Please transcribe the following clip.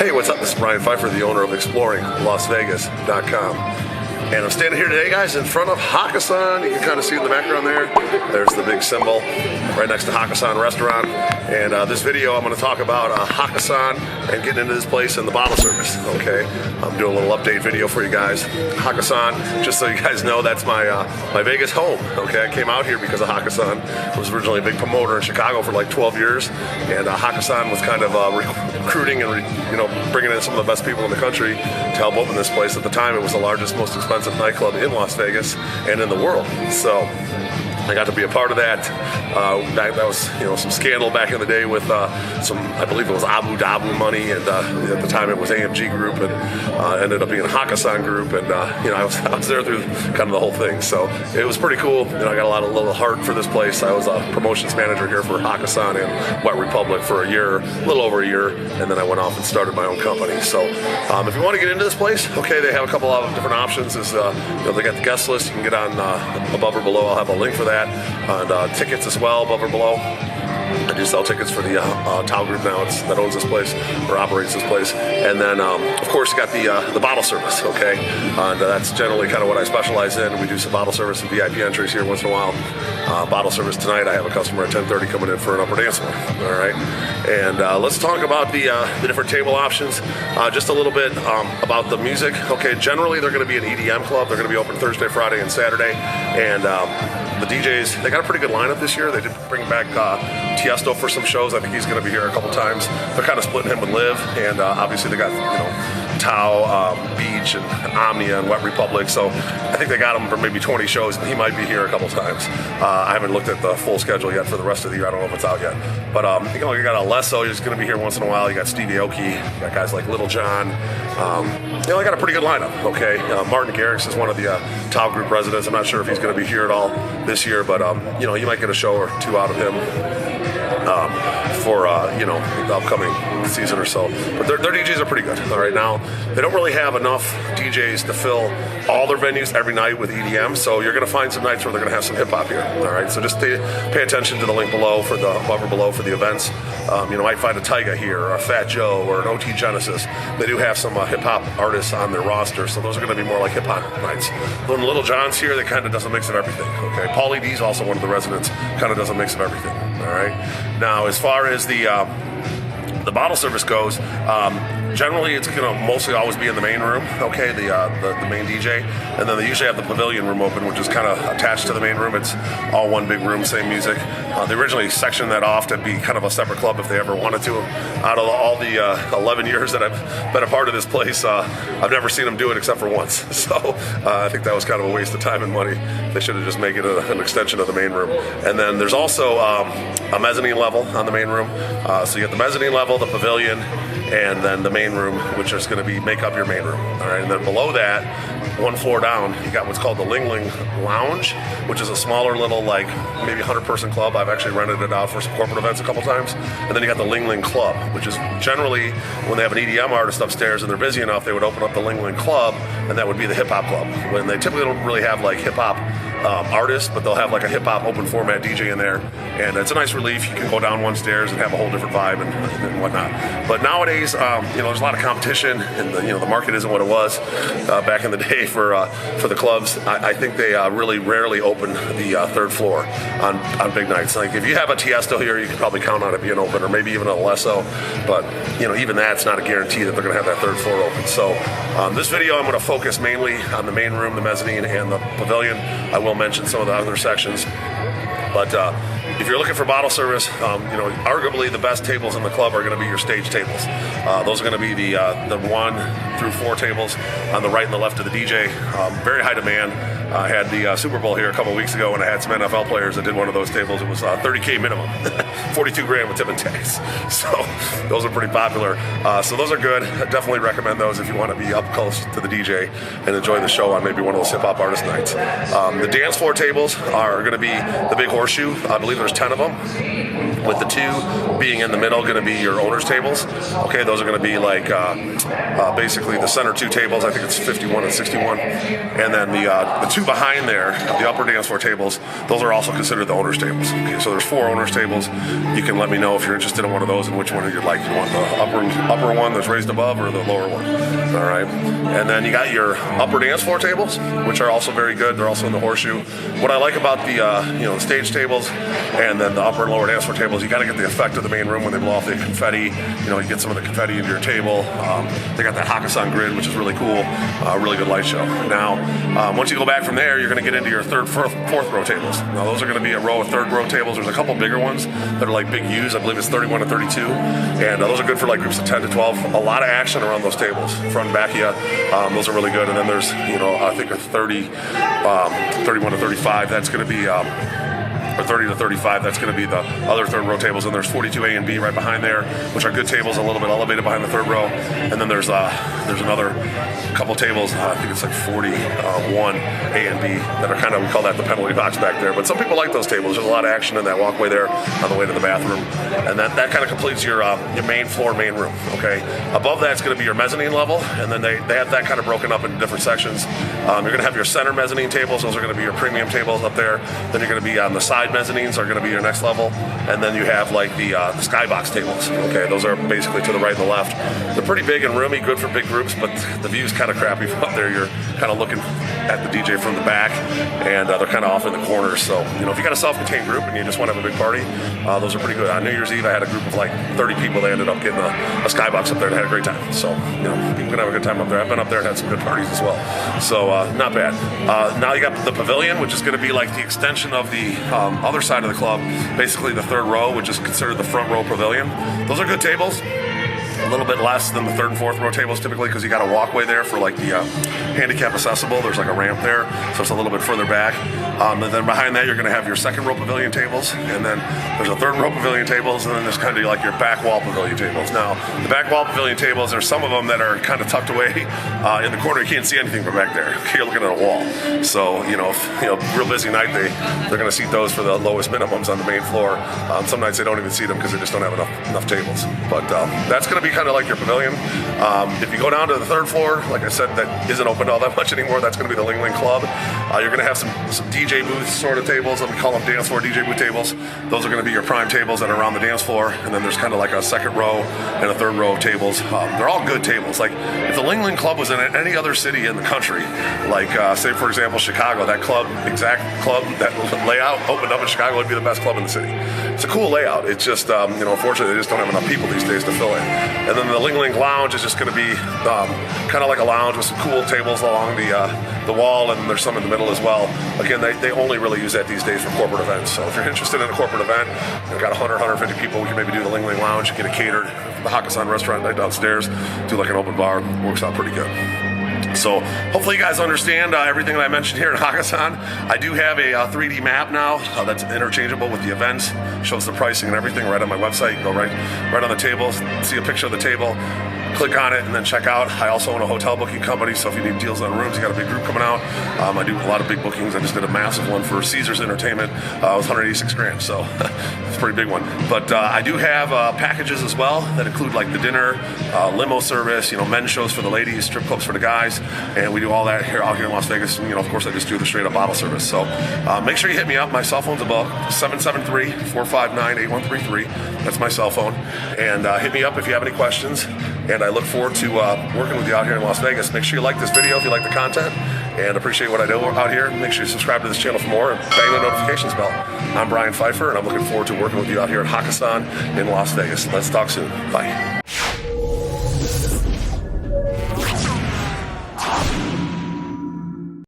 Hey, what's up? This is Brian Pfeiffer, the owner of ExploringLasVegas.com. And I'm standing here today, guys, in front of Hakkasan. You can kind of see in the background there. There's the big symbol right next to Hakkasan Restaurant. And this video, I'm going to talk about Hakkasan and getting into this place and the bottle service, okay? I'm doing a little update video for you guys. Hakkasan, just so you guys know, that's my Vegas home, okay? I came out here because of Hakkasan. I was originally a big promoter in Chicago for like 12 years. And Hakkasan was kind of recruiting and bringing in some of the best people in the country to help open this place. At the time, it was the largest, most expensive nightclub in Las Vegas and in the world. So I got to be a part of that. That was some scandal back in the day with some, I believe it was Abu Dhabi money, and at the time it was AMG Group, and ended up being a Hakkasan Group, and I was there through kind of the whole thing. So it was pretty cool. I got a little heart for this place. I was a promotions manager here for Hakkasan and Wet Republic for a little over a year, and then I went off and started my own company. So if you want to get into this place, okay, they have a couple of different options. They got the guest list. You can get on above or below. I'll have a link for that. And tickets as well, above or below. I do sell tickets for the Tao Group now that owns this place or operates this place. And then, of course, you got the bottle service, okay? And that's generally kind of what I specialize in. We do some bottle service and VIP entries here once in a while. Bottle service tonight, I have a customer at 10:30 coming in for an upper dance floor, all right? And let's talk about the different table options. Just a little bit about the music. Okay, generally they're going to be an EDM club. They're going to be open Thursday, Friday, and Saturday. And the DJs, they got a pretty good lineup this year. They did bring back Tiesto for some shows. I think he's going to be here a couple times. They're kind of splitting him with Liv, and obviously they got Tao, Beach, and Omnia, and Wet Republic. So I think they got him for maybe 20 shows, and he might be here a couple times. I haven't looked at the full schedule yet for the rest of the year. I don't know if it's out yet. But you got Alesso, he's going to be here once in a while. You got Stevie Aoki, you got guys like Little John. They got a pretty good lineup, okay? Martin Garrix is one of the Tao Group residents. I'm not sure if he's going to be here at all this year, but you might get a show or two out of him for the upcoming season or so. But their DJs are pretty good. All right, now they don't really have enough DJs to fill all their venues every night with EDM, so you're going to find some nights where they're going to have some hip hop here. All right, so just pay attention to the link below for the above or below for the events. Might find a Tyga here, or a Fat Joe, or an OT Genesis. They do have some hip hop artists on their roster, so those are going to be more like hip hop nights. When Little John's here, they kind of does a mix of everything. Okay, Paulie D's also one of the residents, kind of does a mix of everything. All right. Now, as far as the bottle service goes, generally it's going to mostly always be in the main room, okay, the main DJ, and then they usually have the pavilion room open, which is kind of attached to the main room. It's all one big room, same music. They originally sectioned that off to be kind of a separate club if they ever wanted to. Out of all the 11 years that I've been a part of this place, I've never seen them do it except for once. So I think that was kind of a waste of time and money. They should have just made it an extension of the main room. And then there's also a mezzanine level on the main room. So you got the mezzanine level, the pavilion, and then the main room, which is going to make up your main room. All right, and then below that, one floor down, you got what's called the Ling Ling Lounge, which is a smaller little, like maybe 100-person club. I've actually rented it out for some corporate events a couple times. And then you got the Ling Ling Club, which is generally when they have an EDM artist upstairs and they're busy enough, they would open up the Ling Ling Club, and that would be the hip hop club. When they typically don't really have like hip hop artists, but they'll have like a hip hop open format DJ in there, and it's a nice relief. You can go down one stairs and have a whole different vibe and whatnot. But nowadays, there's a lot of competition, and the market isn't what it was back in the day for the clubs. I think they really rarely open the third floor on big nights. Like if you have a Tiesto here, you can probably count on it being open, or maybe even a Alesso. But even that's not a guarantee that they're going to have that third floor open. So this video, I'm going to focus mainly on the main room, the mezzanine, and the pavilion. I will mention some of the other sections, but if you're looking for bottle service, arguably the best tables in the club are going to be your stage tables. Those are going to be the 1 through 4 tables on the right and the left of the DJ. Very high demand. I had the Super Bowl here a couple weeks ago, and I had some NFL players that did one of those tables. It was $30K minimum, 42 grand with tip and tax. So those are pretty popular. So those are good. I definitely recommend those if you want to be up close to the DJ and enjoy the show on maybe one of those hip hop artist nights. The dance floor tables are going to be the big horseshoe. I believe there's 10 of them. with the 2 being in the middle going to be your owner's tables. Okay, those are going to be like basically the center 2 tables. I think it's 51 and 61, and then the 2 behind there, the upper dance floor tables, those are also considered the owner's tables. Okay, so there's 4 owner's tables. You can let me know if you're interested in one of those and which one you'd like. You want the upper one that's raised above or the lower one? All right, and then you got your upper dance floor tables, which are also very good. They're also in the horseshoe. What I like about the the stage tables and then the upper and lower dance floor tables, you got to get the effect of the main room when they blow off the confetti. You get some of the confetti into your table. They got that Hakkasan grid, which is really cool. Really good light show. Now, once you go back from there, you're going to get into your 3rd, 4th row tables. Now, those are going to be a row of 3rd row tables. There's a couple bigger ones that are like big U's. I believe it's 31 and 32, and those are good for like groups of 10 to 12. A lot of action around those tables, front and back of you. Those are really good. And then there's I think a 31 to 35. That's going to be or 30 to 35, that's going to be the other 3rd row tables, and there's 42A and B right behind there, which are good tables, a little bit elevated behind the 3rd row, and then there's another couple tables, I think it's like 41A and B, that are kind of, we call that the penalty box back there, but some people like those tables. There's a lot of action in that walkway there on the way to the bathroom, and that kind of completes your main floor, main room, okay? Above that's going to be your mezzanine level, and then they have that kind of broken up into different sections. You're going to have your center mezzanine tables. Those are going to be your premium tables up there. Then you're going to be on the side mezzanines are going to be your next level, and then you have like the skybox tables. Okay, those are basically to the right and the left. They're pretty big and roomy, good for big groups, but the view's kind of crappy from up there. You're kind of looking at the DJ from the back, and they're kind of off in the corners. So if you got a self-contained group and you just want to have a big party, those are pretty good. On New Year's Eve, I had a group of like 30 people. They ended up getting a skybox up there and had a great time. So people can have a good time up there. I've been up there and had some good parties as well. So not bad. Now you got the pavilion, which is going to be like the extension of the other side of the club, basically the 3rd row, which is considered the front row pavilion. Those are good tables. A little bit less than the 3rd and 4th row tables typically, because you got a walkway there for like the handicap accessible. There's like a ramp there, so it's a little bit further back. And then behind that, you're going to have your 2nd row pavilion tables, and then there's a 3rd row pavilion tables, and then there's kind of like your back wall pavilion tables. Now, the back wall pavilion tables, there's some of them that are kind of tucked away in the corner. You can't see anything from back there. You're looking at a wall. So, if real busy night, they're going to seat those for the lowest minimums on the main floor. Some nights they don't even seat them because they just don't have enough tables. But that's going to be kind of like your pavilion. If you go down to the 3rd floor, like I said, that isn't open all that much anymore. That's going to be the Ling Ling Club. You're going to have some DJ booth sort of tables. We call them dance floor DJ booth tables. Those are going to be your prime tables that are around the dance floor. And then there's kind of like a 2nd row and a 3rd row tables. They're all good tables. Like if the Ling Ling Club was in any other city in the country, like say for example Chicago, that exact club, that layout opened up in Chicago, would be the best club in the city. It's a cool layout. It's just unfortunately they just don't have enough people these days to fill in. And then the Ling Ling Lounge is just going to be kind of like a lounge with some cool tables along the wall, and there's some in the middle as well. Again, they only really use that these days for corporate events. So if you're interested in a corporate event, you've got 100, 150 people, we can maybe do the Ling Ling Lounge, get it catered, the Hakkasan Restaurant right downstairs, do like an open bar. Works out pretty good. So hopefully you guys understand everything that I mentioned here in Hakkasan. I do have a 3D map now that's interchangeable with the events, shows the pricing and everything right on my website. You can go right on the table, see a picture of the table, click on it, and then check out. I also own a hotel booking company, so if you need deals on rooms, you got a big group coming out. I do a lot of big bookings. I just did a massive one for Caesars Entertainment. It was $186,000, so it's a pretty big one. But I do have packages as well that include like the dinner, limo service, men's shows for the ladies, strip clubs for the guys, and we do all that out here in Las Vegas. And, of course, I just do the straight up bottle service. So make sure you hit me up. My cell phone's above, 773-459-8133. That's my cell phone. And hit me up if you have any questions. And I look forward to working with you out here in Las Vegas. Make sure you like this video if you like the content, and appreciate what I do out here. Make sure you subscribe to this channel for more and bang the notifications bell. I'm Brian Pfeiffer, and I'm looking forward to working with you out here at Hakkasan in Las Vegas. Let's talk soon. Bye.